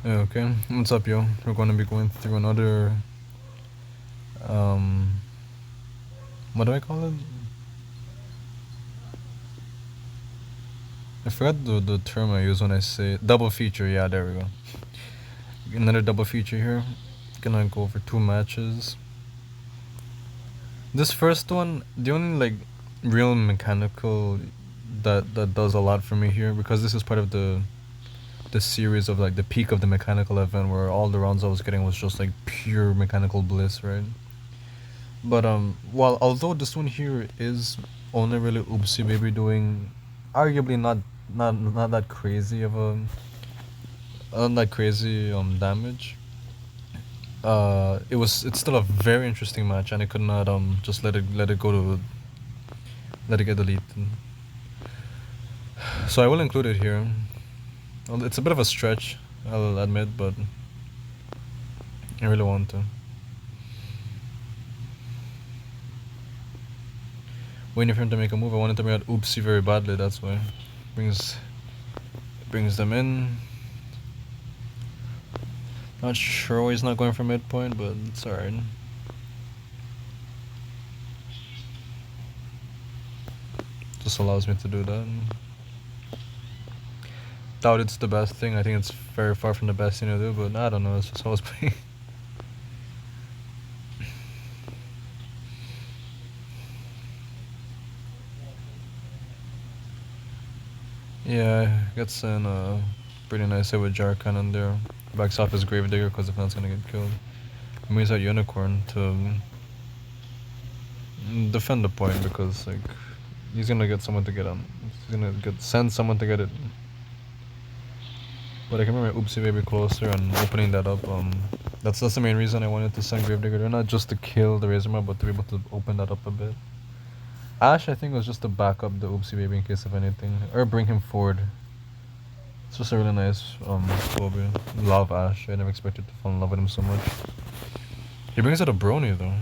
Yeah, okay. What's up, yo? We're going to be going through another, um, what do I call it? I forgot the term I use when I say double feature. Yeah, there we go. Another double feature here. Gonna go over two matches. This first one, the only like real mechanical that does a lot for me here, because this is part of the series of like the peak of the mechanical event where all the rounds I was getting was just like pure mechanical bliss, right? But while although this one here is only really oopsie baby doing arguably not that crazy of a not crazy damage. It's still a very interesting match, and I could not just let it go to let it get deleted. So I will include it here. Well, it's a bit of a stretch, I'll admit, but I really want to. Waiting for him to make a move. I wanted to bring out oopsie very badly. That's why brings brings them in. Not sure why he's not going for midpoint, but it's alright. Just allows me to do that. Doubt it's the best thing. I think it's very far from the best thing to do, but I don't know. It's just how I was playing. Yeah, gets in a pretty nice hit with Jar Cannon there. Backs off his Gravedigger because if not, it's gonna get killed. Moves out Unicorn to defend the point because like he's gonna get someone to get on. He's gonna send someone to get it. But I can remember Oopsie Baby closer and opening that up. That's the main reason I wanted to send Gravedigger there, not just to kill the Razor Mob, but to be able to open that up a bit. Ash, I think, was just to back up the Oopsie Baby in case of anything, or bring him forward. It's just a really nice phobia. Love Ash. I never expected to fall in love with him so much. He brings out a Brony though.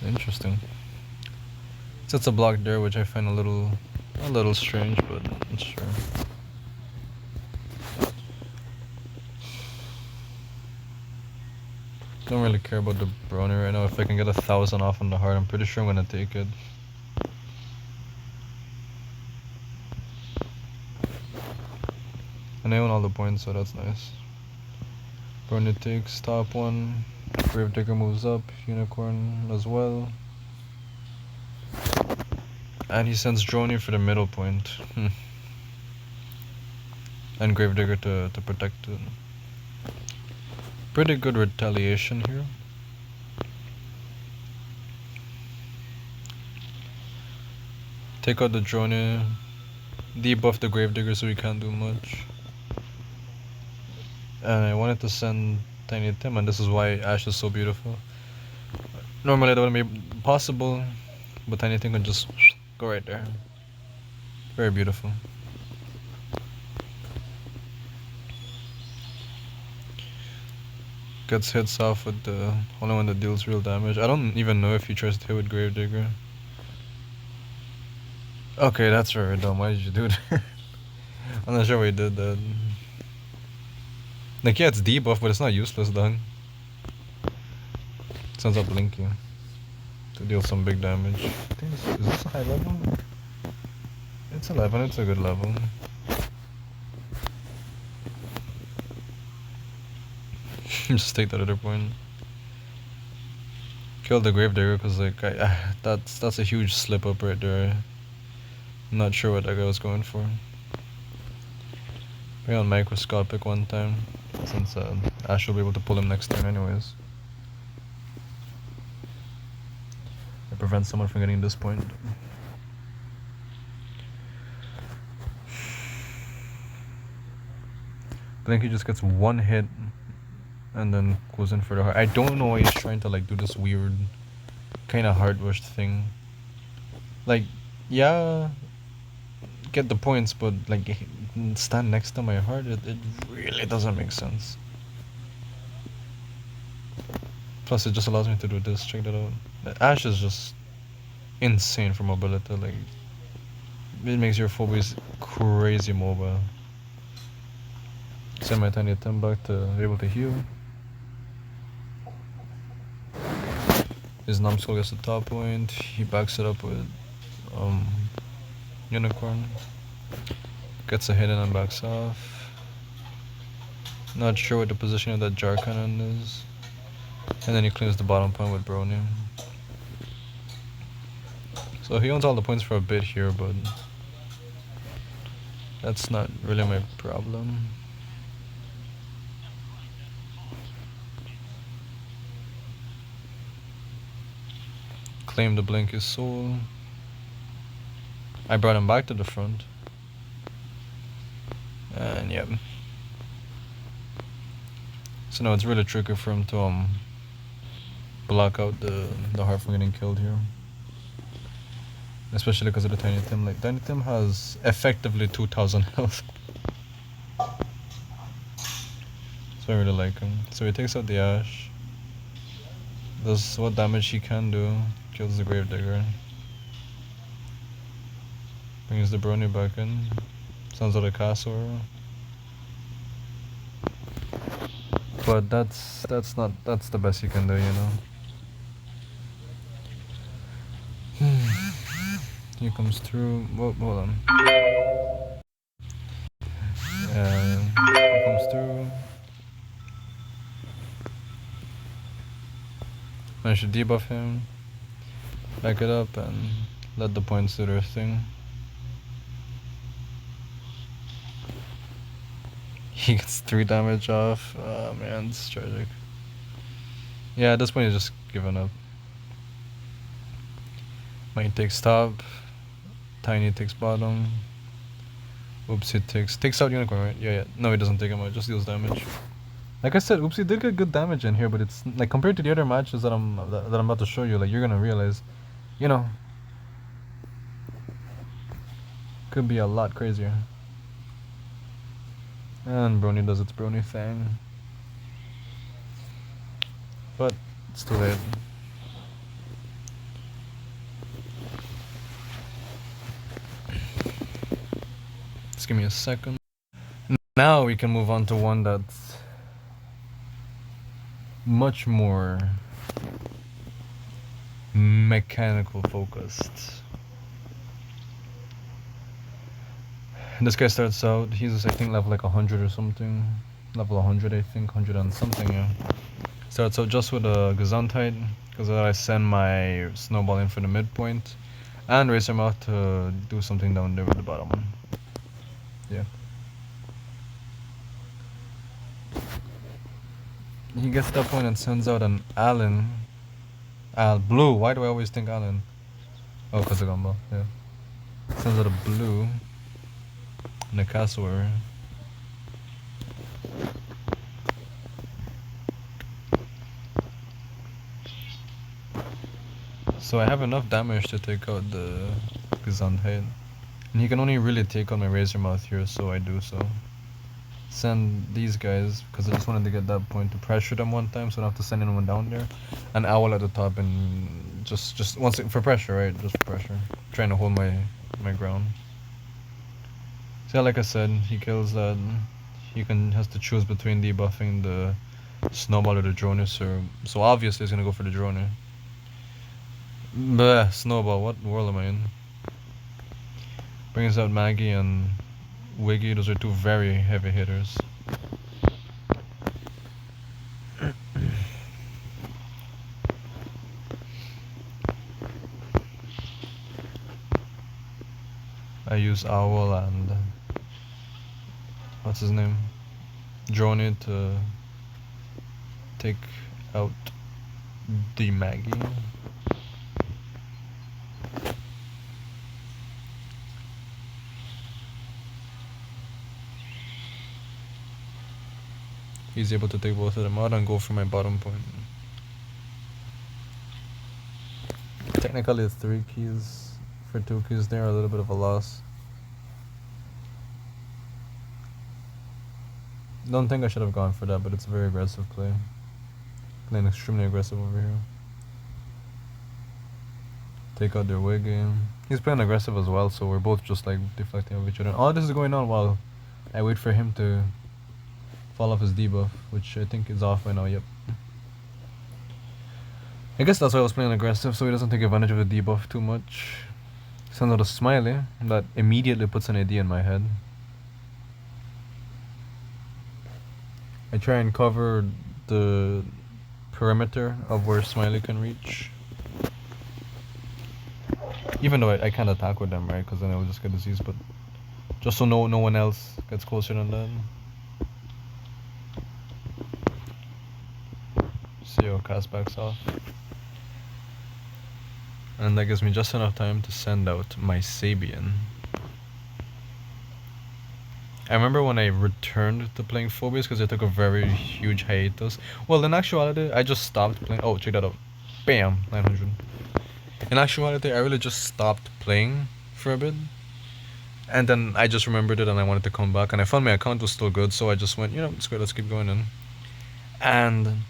Interesting. Sets a block there, which I find a little strange, but sure. Don't really care about the Brony right now. If I can get 1,000 off on the heart, I'm pretty sure I'm gonna take it. And I own all the points, so that's nice. Brony takes top one. Gravedigger moves up. Unicorn as well. And he sends Droney for the middle point. And Gravedigger to protect it. Pretty good retaliation here. Take out the Droney. Debuff the Gravedigger so he can't do much. And I wanted to send Tiny Tim, and this is why Ash is so beautiful. Normally that wouldn't be possible, but Tiny Tim can just go right there. Very beautiful. Gets hits off with the only one that deals real damage. I don't even know if he tries to hit with Gravedigger. Okay, that's very dumb. Why did you do that? I'm not sure why he did that. Like, yeah, it's debuff, but it's not useless, dog. Sends up Blinky to deal some big damage. Is this a high level? It's 11, it's a good level. Just take that other point. Kill the Gravedigger because like that's a huge slip up right there. I'm not sure what that guy was going for. Bring on microscopic one time, since Ash will be able to pull him next turn anyways. It prevents someone from getting this point. Blinky just gets one hit and then goes in for the heart. I don't know why he's trying to like do this weird kind of heart wish thing. Like, yeah, get the points, but like stand next to my heart, it really doesn't make sense. Plus it just allows me to do this. Check that out. Ash is just insane for mobility. Like, it makes your Phobies crazy mobile. Send my tiny Tim back to be able to heal. His numbskull gets the top point. He backs it up with unicorn. Gets a hit and then backs off. Not sure what the position of that jar cannon is. And then he cleans the bottom point with Brony. So he owns all the points for a bit here, but that's not really my problem. Claim to blink his soul. I brought him back to the front. And yep. So now it's really tricky for him to block out the heart from getting killed here. Especially because of the Tiny Tim. Like, Tiny Tim has effectively 2000 health. So I really like him. So he takes out the Ash. Does what damage he can do. Kills the Gravedigger. Brings the Brony back in. Sends out a Castor. But that's the best you can do, you know. He comes through. Whoa, hold on. He comes through. I should debuff him. Back it up and let the points do their thing. He gets 3 damage off. Oh man, it's tragic. Yeah, at this point he's just giving up. Might takes top. Tiny takes bottom. Oopsie takes out Unicorn, right? Yeah. No, he doesn't take him out, just deals damage. Like I said, Oopsie did get good damage in here, but it's like compared to the other matches that I'm about to show you, like you're gonna realize, you know, could be a lot crazier. And Brony does its Brony thing. But it's too late. Just give me a second. Now we can move on to one that's much more mechanical focused. This guy starts out, he's I think level like 100 or something. Level 100 I think, 100 and something, yeah. Starts out just with a Gesundheit, because I send my snowball in for the midpoint. And raise him out to do something down there with the bottom. Yeah. He gets that point and sends out an Allen. Blue, why do I always think Allen? Oh, because of Gumball, yeah. Sends out a blue. And a Castor. So I have enough damage to take out the Gesundheit. And he can only really take out my Razor Mouth here, so I do so. Send these guys, because I just wanted to get that point to pressure them one time, so I don't have to send anyone down there. An Owl at the top and just once for pressure, right? Just for pressure. Trying to hold my ground. So yeah, like I said, he kills that. He has to choose between debuffing the Snowball or the Dronus, so obviously he's gonna go for the Droner. Bleh, Snowball, what world am I in? Brings out Maggie and Wiggy, those are 2 very heavy hitters. I use Owl and what's his name? Droney to take out the Maggie. He's able to take both of them out and go for my bottom point. Technically it's 3 keys. For 2 keys there, a little bit of a loss. Don't think I should have gone for that, but it's a very aggressive play. Playing extremely aggressive over here. Take out their Wiggy. He's playing aggressive as well, so we're both just like deflecting off each other. All this is going on while I wait for him to fall off his debuff, which I think is off right now. Yep. I guess that's why I was playing aggressive, so he doesn't take advantage of the debuff too much. Sends out a smiley that immediately puts an idea in my head. I try and cover the perimeter of where smiley can reach. Even though I can't attack with them, right? Because then I will just get disease, but just so no one else gets closer than that. See how cast backs off. And that gives me just enough time to send out my Sabian. I remember when I returned to playing Phobies because I took a very huge hiatus. Well, in actuality, I just stopped playing. Oh, check that out. Bam! 900. In actuality, I really just stopped playing for a bit. And then I just remembered it and I wanted to come back. And I found my account was still good, so I just went, you know, it's good, let's keep going in. And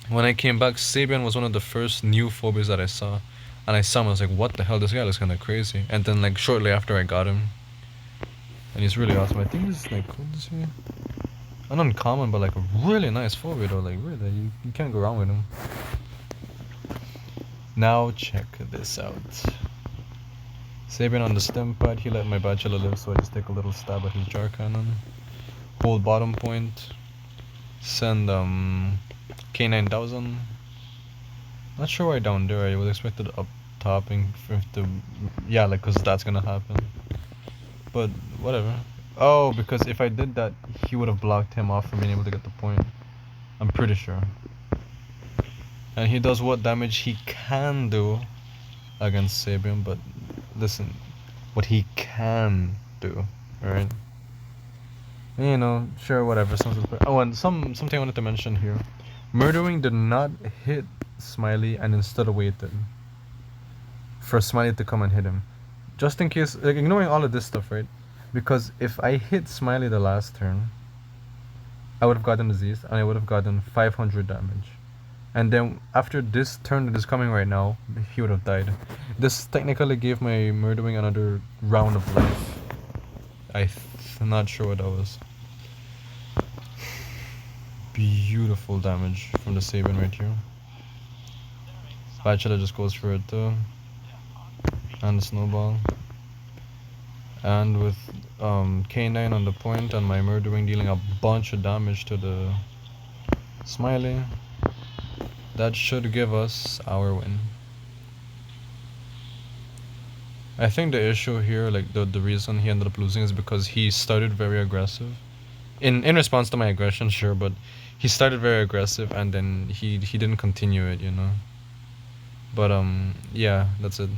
when I came back, Sabian was one of the first new Phobies that I saw. And I saw him, I was like, what the hell, this guy looks kind of crazy. And then like shortly after I got him. And he's really awesome. I think this is like, what is he? An uncommon, but like a really nice Phobia though. Like really, you can't go wrong with him. Now check this out. Sabian on the stem pad, he let my bachelor live, so I just take a little stab at his jar cannon. Hold bottom point. Send K9000. Not sure why down there. I would expect it up topping for the, yeah, like cause that's gonna happen. But whatever. Oh, because if I did that, he would have blocked him off from being able to get the point. I'm pretty sure. And he does what damage he can do against Sabian, but listen, what he can do, alright? You know, sure, whatever. Oh, and something I wanted to mention here. Murdering did not hit Smiley and instead waited for Smiley to come and hit him. Just in case, like ignoring all of this stuff, right? Because if I hit Smiley the last turn, I would have gotten disease and I would have gotten 500 damage. And then after this turn that is coming right now, he would have died. This technically gave my Murdering another round of life. I'm not sure what that was. Beautiful damage from the Sabian right here. Bachelor just goes for it too. And the snowball. And with K9 on the point and my Murdering dealing a bunch of damage to the Smiley, that should give us our win. I think the issue here, like the reason he ended up losing is because he started very aggressive. In response to my aggression, sure, but he started very aggressive and then he didn't continue it, you know. But yeah, that's it.